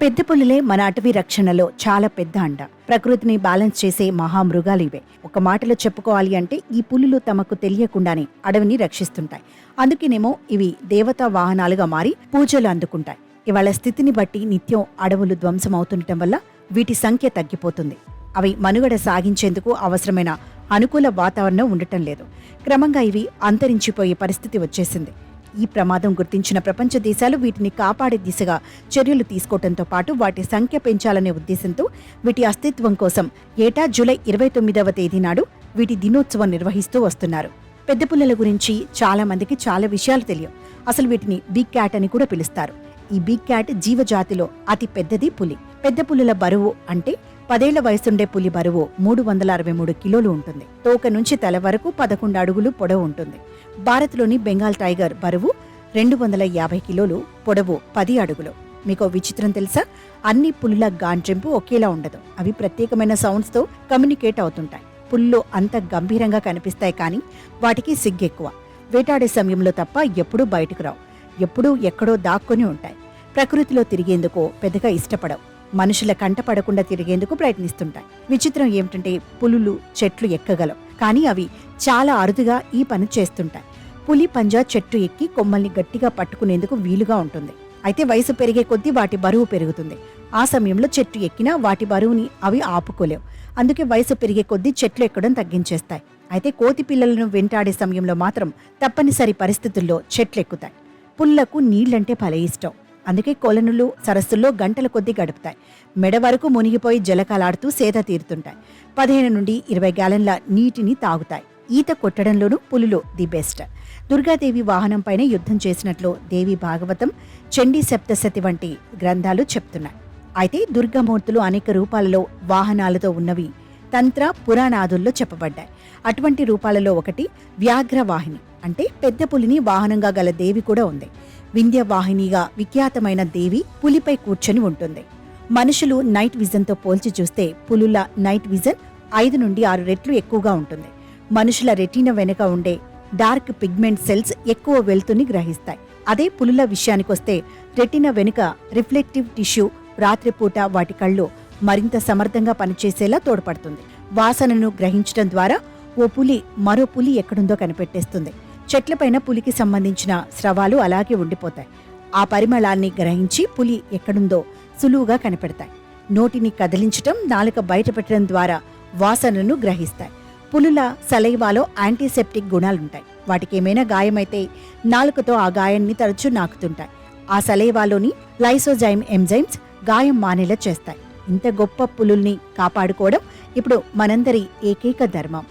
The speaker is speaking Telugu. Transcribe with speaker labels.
Speaker 1: పెద్ద పులులే మన అటవీ రక్షణలో చాలా పెద్ద అండ. ప్రకృతిని బ్యాలెన్స్ చేసే మహామృగాలు ఇవే. ఒక మాటలో చెప్పుకోవాలి అంటే ఈ పులులు తమకు తెలియకుండానే అడవిని రక్షిస్తుంటాయి. అందుకేనేమో ఇవి దేవతా వాహనాలుగా మారి పూజలు అందుకుంటాయి. ఇవాళ స్థితిని బట్టి నిత్యం అడవులు ధ్వంసమవుతుండటం వల్ల వీటి సంఖ్య తగ్గిపోతుంది. అవి మనుగడ సాగించేందుకు అవసరమైన అనుకూల వాతావరణం ఉండటం లేదు. క్రమంగా ఇవి అంతరించిపోయే పరిస్థితి వచ్చేసింది. ఈ ప్రమాదం గుర్తించిన ప్రపంచ దేశాలు వీటిని కాపాడే దిశగా చర్యలు తీసుకోవడంతో పాటు వాటి సంఖ్య పెంచాలనే ఉద్దేశంతో వీటి అస్తిత్వం కోసం ఏటా జూలై 29వ తేదీ నాడు వీటి దినోత్సవం నిర్వహిస్తూ వస్తున్నారు. పెద్ద పులుల గురించి చాలా మందికి చాలా విషయాలు తెలియవు. అసలు వీటిని బిగ్ క్యాట్ అని కూడా పిలుస్తారు. ఈ బిగ్ క్యాట్ జీవజాతిలో అతి పెద్దది పులి. పెద్ద పులుల బరువు అంటే 10 ఏళ్ల వయసుండే పులి బరువు 363 కిలోలు ఉంటుంది. తోక నుంచి తల వరకు 11 అడుగులు పొడవు ఉంటుంది. భారత్లోని బెంగాల్ టైగర్ బరువు 250 కిలోలు, పొడవు 10 అడుగులు. మీకో విచిత్రం తెలుసా? అన్ని పులుల గాండ్రింపు ఒకేలా ఉండదు. అవి ప్రత్యేకమైన సౌండ్స్తో కమ్యూనికేట్ అవుతుంటాయి. పులులు అంత గంభీరంగా కనిపిస్తాయి, కానీ వాటికి సిగ్గెక్కువ. వేటాడే సమయంలో తప్ప ఎప్పుడూ బయటకు రావు. ఎప్పుడూ ఎక్కడో దాక్కొని ఉంటాయి. ప్రకృతిలో తిరిగేందుకు పెద్దగా ఇష్టపడవు. మనుషుల కంటపడకుండా తిరిగేందుకు ప్రయత్నిస్తుంటాయి. విచిత్రం ఏమిటంటే పులులు చెట్లు ఎక్కగలవు, కానీ అవి చాలా అరుదుగా ఈ పని చేస్తుంటాయి. పులి పంజా చెట్టు ఎక్కి కొమ్మల్ని గట్టిగా పట్టుకునేందుకు వీలుగా ఉంటుంది. అయితే వయసు పెరిగే కొద్దీ వాటి బరువు పెరుగుతుంది. ఆ సమయంలో చెట్టు ఎక్కినా వాటి బరువుని అవి ఆపుకోలేవు. అందుకే వయసు పెరిగే కొద్దీ చెట్లు ఎక్కడం తగ్గించేస్తాయి. అయితే కోతి పిల్లలను వెంటాడే సమయంలో మాత్రం తప్పనిసరి పరిస్థితుల్లో చెట్లు ఎక్కుతాయి. పుల్లకు నీళ్లంటే భలే ఇష్టం. అందుకే కొలనులు, సరస్సుల్లో గంటల కొద్దీ గడుపుతాయి. మెడ వరకు మునిగిపోయి జలకాలాడుతూ సేద తీరుతుంటాయి. 15 నుండి 20 గ్యాలన్ల నీటిని తాగుతాయి. ఈత కొట్టడంలోనూ పులులు ది బెస్ట్. దుర్గాదేవి వాహనంపైన యుద్ధం చేసినట్లు దేవి భాగవతం, చండీ సప్తశతి వంటి గ్రంథాలు చెప్తున్నాయి. అయితే దుర్గామూర్తులు అనేక రూపాలలో వాహనాలతో ఉన్నవి తంత్ర పురాణాదుల్లో చెప్పబడ్డాయి. అటువంటి రూపాలలో ఒకటి వ్యాఘ్రవాహిని, అంటే పెద్ద పులిని వాహనంగా గల దేవి కూడా ఉంది. వింధ్యవాహినిగా విఖ్యాతమైన దేవి పులిపై కూర్చొని ఉంటుంది. మనుషులు నైట్ విజన్తో పోల్చి చూస్తే పులుల నైట్ విజన్ 5 నుండి 6 రెట్లు ఎక్కువగా ఉంటుంది. మనుషుల రెటీనా వెనుక ఉండే డార్క్ పిగ్మెంట్ సెల్స్ ఎక్కువ వెలుతుని గ్రహిస్తాయి. అదే పులుల విషయానికొస్తే రెటీనా వెనుక రిఫ్లెక్టివ్ టిష్యూ రాత్రిపూట వాటి కళ్ళు మరింత సమర్థంగా పనిచేసేలా తోడ్పడుతుంది. వాసనను గ్రహించడం ద్వారా ఓ పులి మరో పులి ఎక్కడుందో కనిపెట్టేస్తుంది. చెట్లపైన పులికి సంబంధించిన స్రవాలు అలాగే ఉండిపోతాయి. ఆ పరిమళాన్ని గ్రహించి పులి ఎక్కడుందో సులువుగా కనిపెడతాయి. నోటిని కదిలించటం, నాలుక బయటపెట్టడం ద్వారా వాసనను గ్రహిస్తాయి. పులుల సలైవాలో యాంటీసెప్టిక్ గుణాలుంటాయి. వాటికేమైనా గాయమైతే నాలుకతో ఆ గాయాన్ని తరచూ నాకుతుంటాయి. ఆ సలైవాలోని లైసోజైమ్ ఎంజైమ్స్ గాయం మానేలా చేస్తాయి. ఇంత గొప్ప పులుల్ని కాపాడుకోవడం ఇప్పుడు మనందరి ఏకైక ధర్మం.